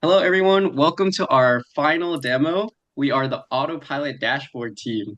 Hello, everyone. Welcome to our final demo. We are the Autopilot dashboard team.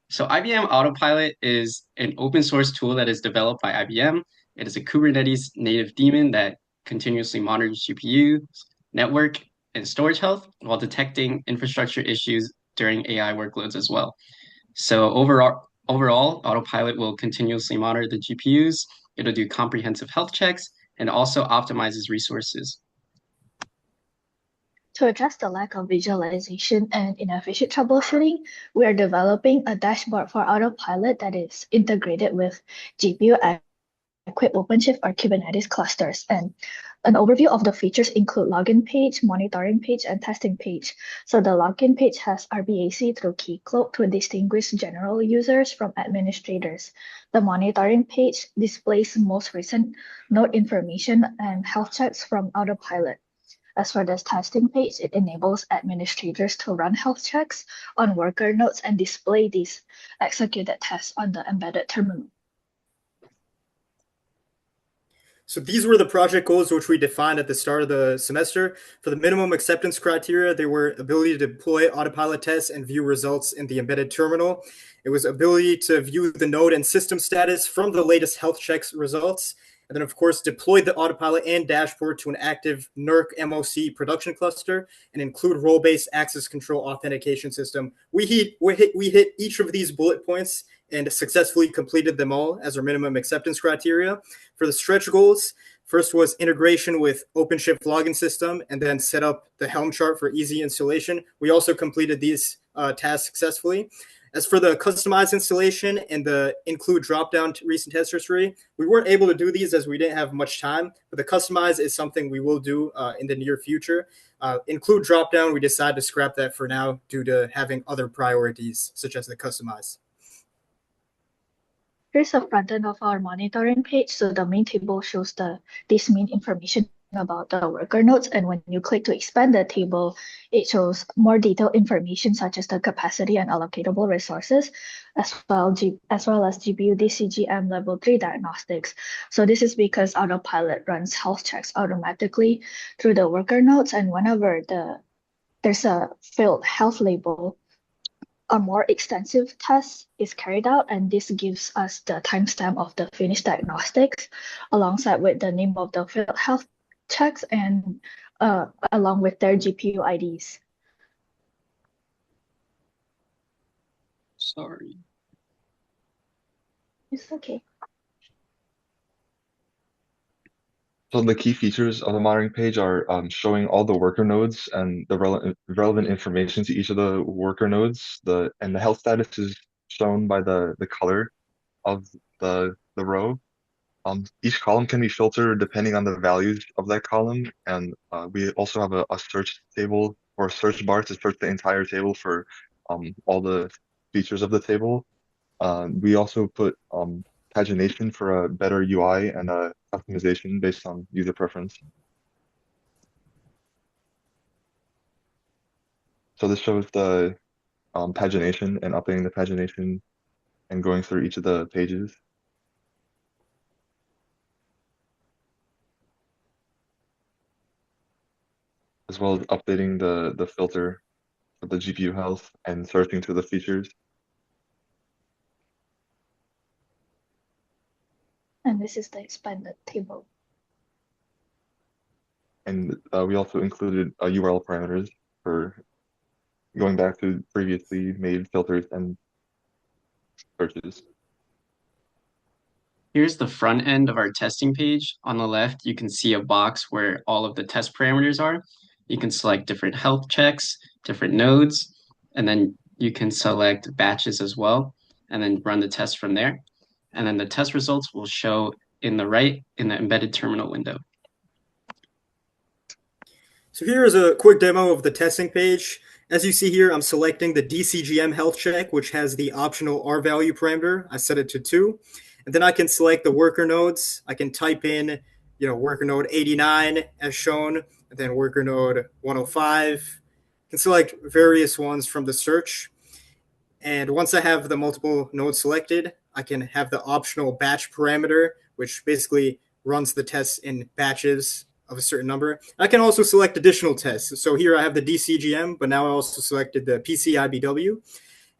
So IBM Autopilot is an open source tool that is developed by IBM. It is a Kubernetes native daemon that continuously monitors GPU, network, and storage health while detecting infrastructure issues during AI workloads as well. So overall, Autopilot will continuously monitor the GPUs. It'll do comprehensive health checks and also optimizes resources. To address the lack of visualization and inefficient troubleshooting, we are developing a dashboard for Autopilot that is integrated with GPU equipped OpenShift or Kubernetes clusters. And an overview of the features include login page, monitoring page, and testing page. So the login page has RBAC through Keycloak to distinguish general users from administrators. The monitoring page displays most recent node information and health checks from Autopilot. As for the testing page, it enables administrators to run health checks on worker nodes and display these executed tests on the embedded terminal. So these were the project goals which we defined at the start of the semester. For the minimum acceptance criteria, they were ability to deploy autopilot tests and view results in the embedded terminal. It was ability to view the node and system status from the latest health checks results. And then, of course, deploy the autopilot and dashboard to an active NERC MOC production cluster and include role-based access control authentication system. We hit each of these bullet points and successfully completed them all as our minimum acceptance criteria. For the stretch goals, first was integration with OpenShift login system and then set up the Helm chart for easy installation. We also completed these tasks successfully. As for the customized installation and the include dropdown recent test history, we weren't able to do these as we didn't have much time, but the customize is something we will do in the near future. Include dropdown, we decided to scrap that for now due to having other priorities, such as the customize. Here's a front end of our monitoring page. So the main table shows this main information about the worker nodes. And when you click to expand the table, it shows more detailed information such as the capacity and allocatable resources, as well as GPU DCGM level 3 diagnostics. So this is because Autopilot runs health checks automatically through the worker nodes. And whenever there's a failed health label, a more extensive test is carried out, and this gives us the timestamp of the finished diagnostics alongside with the name of the field health checks and along with their GPU IDs. Sorry. It's okay. So the key features of the monitoring page are showing all the worker nodes and the relevant information to each of the worker nodes. The health status is shown by the color of the row. Each column can be filtered depending on the values of that column, and we also have a search table or search bar to search the entire table for all the features of the table. We also put pagination for a better UI and a customization based on user preference. So this shows the pagination and updating the pagination and going through each of the pages. As well as updating the filter for the GPU health and searching through the features. And this is the expanded table. And we also included URL parameters for going back to previously made filters and searches. Here's the front end of our testing page. On the left, you can see a box where all of the test parameters are. You can select different health checks, different nodes, and then you can select batches as well, and then run the test from there. And then the test results will show in the right in the embedded terminal window. So here is a quick demo of the testing page. As you see here, I'm selecting the DCGM health check, which has the optional R value parameter. I set it to 2. And then I can select the worker nodes. I can type in, worker node 89 as shown, and then worker node 105. I can select various ones from the search. And once I have the multiple nodes selected, I can have the optional batch parameter, which basically runs the tests in batches of a certain number. I can also select additional tests. So here I have the DCGM, but now I also selected the PCIBW,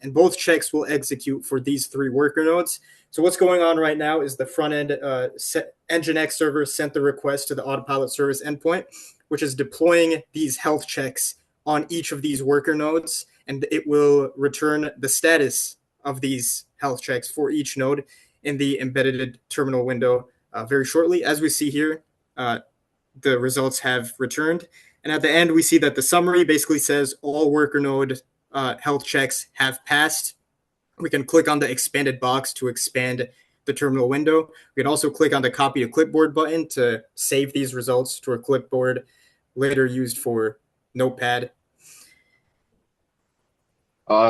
and both checks will execute for these 3 worker nodes. So what's going on right now is the front end Nginx server sent the request to the Autopilot service endpoint, which is deploying these health checks on each of these worker nodes, and it will return the status of these health checks for each node in the embedded terminal window very shortly. As we see here, the results have returned. And at the end, we see that the summary basically says all worker node health checks have passed. We can click on the expanded box to expand the terminal window. We can also click on the copy to clipboard button to save these results to a clipboard later used for Notepad.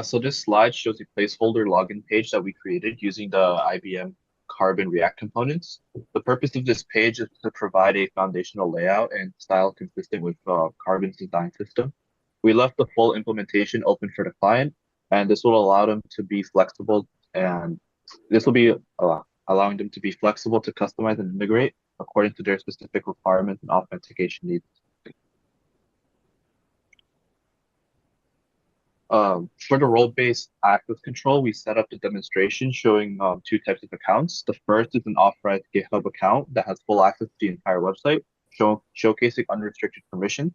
So this slide shows a placeholder login page that we created using the IBM Carbon React components. The purpose of this page is to provide a foundational layout and style consistent with Carbon's design system. We left the full implementation open for the client, and this will allow them to be flexible, and this will be allowing them to be flexible to customize and integrate according to their specific requirements and authentication needs. For the role-based access control, we set up the demonstration showing 2 types of accounts. The first is an authorized GitHub account that has full access to the entire website, showcasing unrestricted permissions.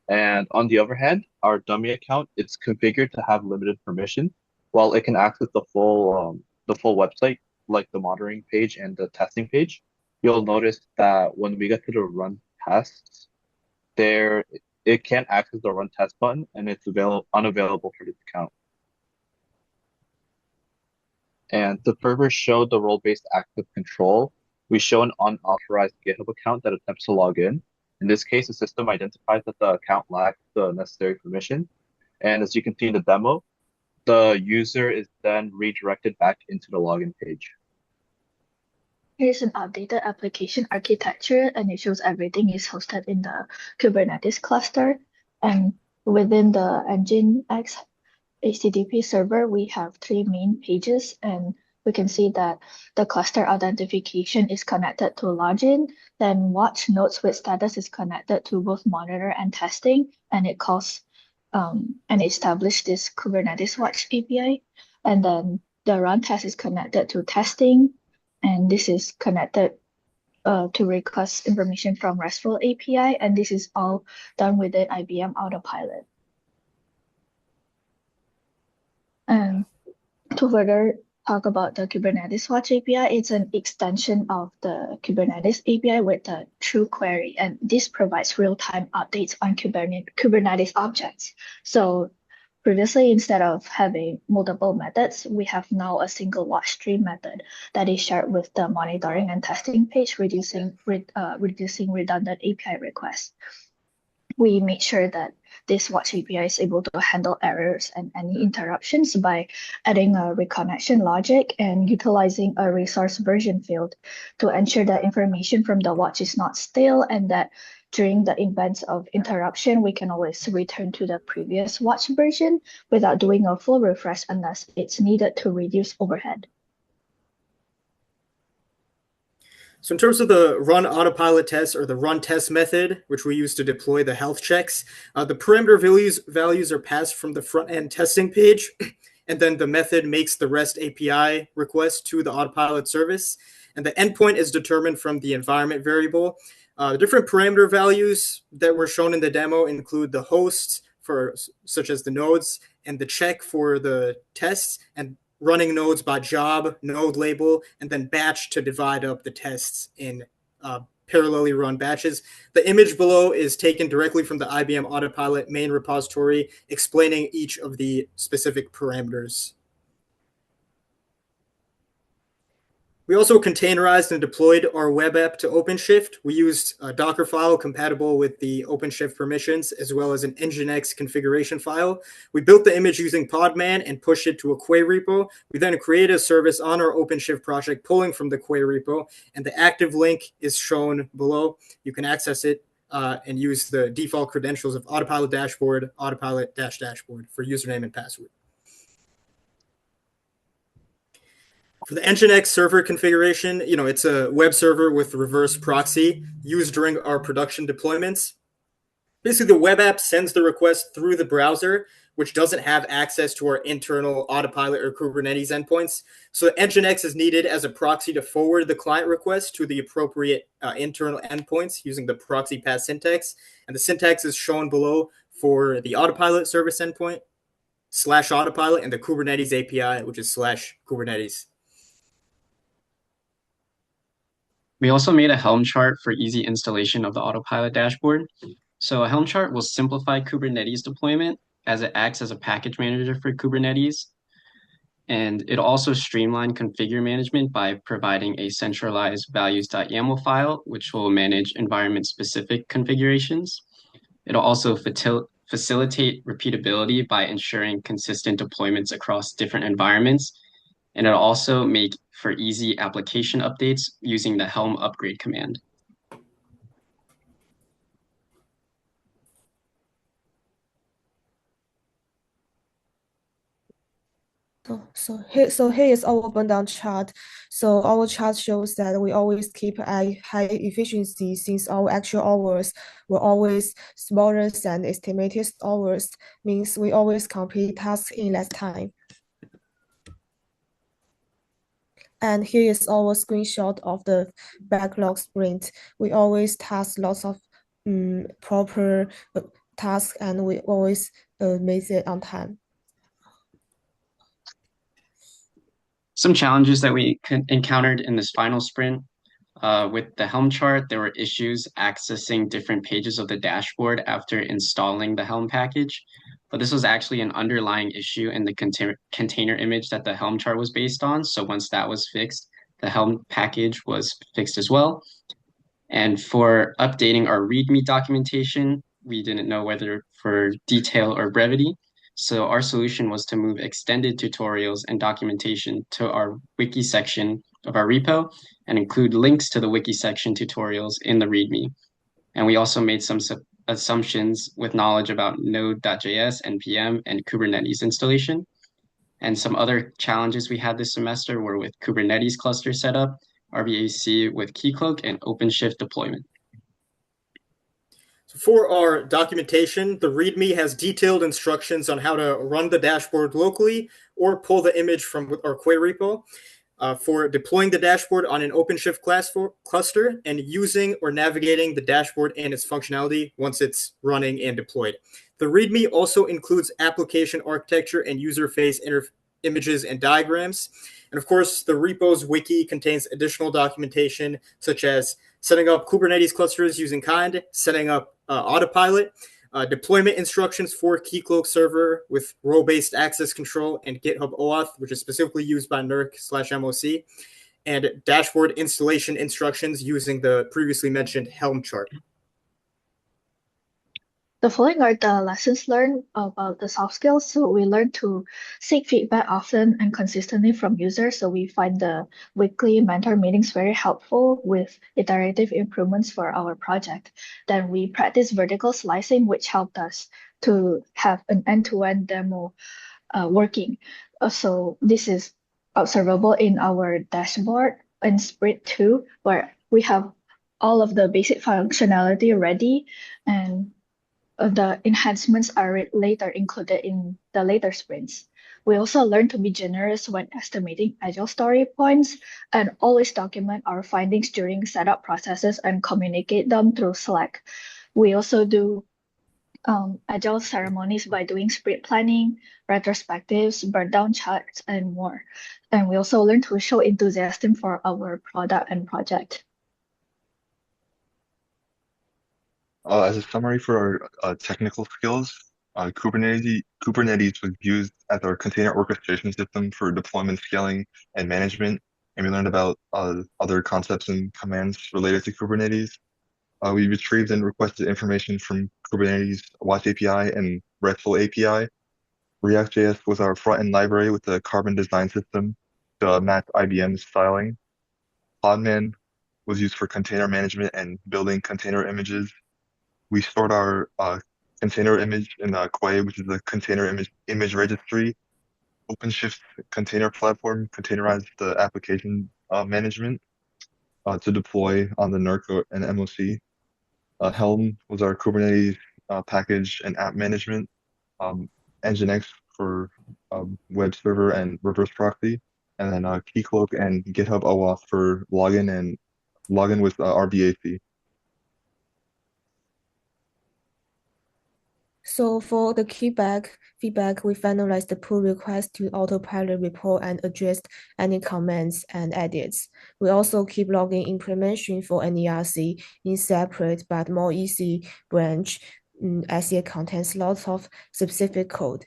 And on the other hand, our dummy account, it's configured to have limited permissions, while it can access the full website, like the monitoring page and the testing page. You'll notice that when we get to the run tests, it can't access the run test button, and it's unavailable for this account. And to further show the role-based access control, we show an unauthorized GitHub account that attempts to log in. In this case, the system identifies that the account lacks the necessary permission. And as you can see in the demo, the user is then redirected back into the login page. Here's an updated application architecture, and it shows everything is hosted in the Kubernetes cluster. And within the Nginx HTTP server, we have 3 main pages, and we can see that the cluster identification is connected to login, then watch nodes with status is connected to both monitor and testing, and it calls and establish this Kubernetes watch API. And then the run test is connected to testing, and this is connected to request information from RESTful API, and this is all done within IBM Autopilot. And to further talk about the Kubernetes Watch API, it's an extension of the Kubernetes API with the true query, and this provides real-time updates on Kubernetes objects. So previously, instead of having multiple methods, we have now a single watch stream method that is shared with the monitoring and testing page, reducing redundant API requests. We made sure that this watch API is able to handle errors and any interruptions by adding a reconnection logic and utilizing a resource version field to ensure that information from the watch is not stale, and that during the events of interruption, we can always return to the previous watch version without doing a full refresh unless it's needed to reduce overhead. So in terms of the run autopilot test or the run test method, which we use to deploy the health checks, the parameter values are passed from the front end testing page, and then the method makes the REST API request to the autopilot service, and the endpoint is determined from the environment variable. The different parameter values that were shown in the demo include the hosts such as the nodes, and the check for the tests, and running nodes by job, node label, and then batch to divide up the tests in parallelly run batches. The image below is taken directly from the IBM Autopilot main repository, explaining each of the specific parameters. We also containerized and deployed our web app to OpenShift. We used a Docker file compatible with the OpenShift permissions, as well as an Nginx configuration file. We built the image using Podman and pushed it to a Quay repo. We then created a service on our OpenShift project pulling from the Quay repo, and the active link is shown below. You can access it and use the default credentials of Autopilot Dashboard, Autopilot-Dashboard for username and password. For the Nginx server configuration, it's a web server with reverse proxy used during our production deployments. Basically, the web app sends the request through the browser, which doesn't have access to our internal Autopilot or Kubernetes endpoints. So Nginx is needed as a proxy to forward the client request to the appropriate internal endpoints using the proxy path syntax. And the syntax is shown below for the Autopilot service endpoint /Autopilot and the Kubernetes API, which is /Kubernetes. We also made a Helm chart for easy installation of the Autopilot dashboard. So a Helm chart will simplify Kubernetes deployment as it acts as a package manager for Kubernetes. And it also streamline configure management by providing a centralized values.yaml file, which will manage environment-specific configurations. It'll also facilitate repeatability by ensuring consistent deployments across different environments. And it'll also make for easy application updates using the Helm upgrade command. So here is our burndown chart. So our chart shows that we always keep a high efficiency since our actual hours were always smaller than estimated hours, means we always complete tasks in less time. And here is our screenshot of the backlog sprint. We always task lots of proper tasks, and we always make it on time. Some challenges that we encountered in this final sprint with the Helm chart, there were issues accessing different pages of the dashboard after installing the Helm package. But this was actually an underlying issue in the container image that the Helm chart was based on. So once that was fixed, the Helm package was fixed as well. And for updating our README documentation, we didn't know whether for detail or brevity. So our solution was to move extended tutorials and documentation to our wiki section of our repo and include links to the wiki section tutorials in the README. And we also made some assumptions with knowledge about Node.js, NPM, and Kubernetes installation. And some other challenges we had this semester were with Kubernetes cluster setup, RBAC with Keycloak, and OpenShift deployment. So for our documentation, the README has detailed instructions on how to run the dashboard locally or pull the image from our query repo. For deploying the dashboard on an OpenShift cluster and using or navigating the dashboard and its functionality once it's running and deployed. The README also includes application architecture and user face images and diagrams. And of course, the repo's wiki contains additional documentation such as setting up Kubernetes clusters using Cadden, setting up Autopilot, deployment instructions for Keycloak server with role-based access control and GitHub OAuth, which is specifically used by NERC/MOC, and dashboard installation instructions using the previously mentioned Helm chart. The following are the lessons learned about the soft skills. So we learned to seek feedback often and consistently from users. So we find the weekly mentor meetings very helpful with iterative improvements for our project. Then we practice vertical slicing, which helped us to have an end-to-end demo working. So this is observable in our dashboard in Sprint 2, where we have all of the basic functionality ready, and the enhancements are later included in the later sprints. We also learn to be generous when estimating agile story points and always document our findings during setup processes and communicate them through Slack. We also do agile ceremonies by doing sprint planning, retrospectives, burn down charts, and more. And we also learn to show enthusiasm for our product and project. As a summary for our technical skills, Kubernetes was used as our container orchestration system for deployment, scaling, and management. And we learned about other concepts and commands related to Kubernetes. We retrieved and requested information from Kubernetes Watch API and RESTful API. React.js was our front-end library with the Carbon design system to match IBM's styling. Podman was used for container management and building container images. We stored our container image in Quay, which is the container image registry. OpenShift container platform containerized the application management to deploy on the NERC and MOC. Helm was our Kubernetes package and app management. Nginx for web server and reverse proxy, and then Keycloak and GitHub OAuth for login with RBAC. So for the feedback, we finalized the pull request to autopilot report and addressed any comments and edits. We also keep logging implementation for NERC in separate but more easy branch as it contains lots of specific code.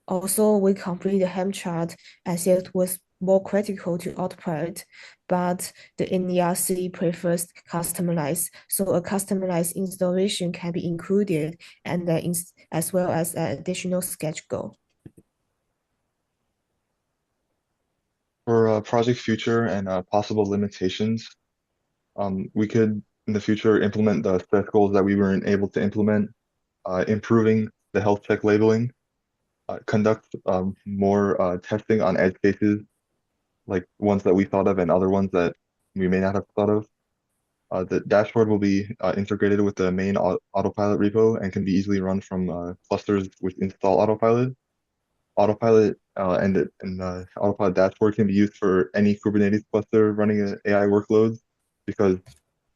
Also, we complete the Helm chart as it was more critical to autopilot, but the NERC prefers customized, so a customized installation can be included and as well as an additional sketch goal. For project future and possible limitations, we could in the future implement the stretch goals that we weren't able to implement, improving the health check labeling, conduct more testing on edge cases, like ones that we thought of and other ones that we may not have thought of. The dashboard will be integrated with the main autopilot repo and can be easily run from clusters with install autopilot. Autopilot and the autopilot dashboard can be used for any Kubernetes cluster running AI workloads because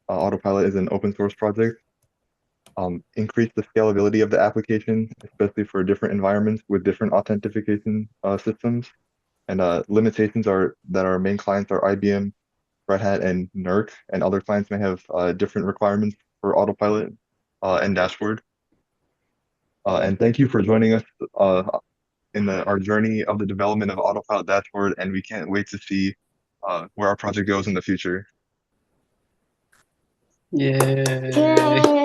autopilot is an open source project. Increase the scalability of the application, especially for different environments with different authentication systems. And limitations are that our main clients are IBM, Red Hat, and NERC, and other clients may have different requirements for autopilot and dashboard. And thank you for joining us in our journey of the development of autopilot dashboard, and we can't wait to see where our project goes in the future. Yay. Yay!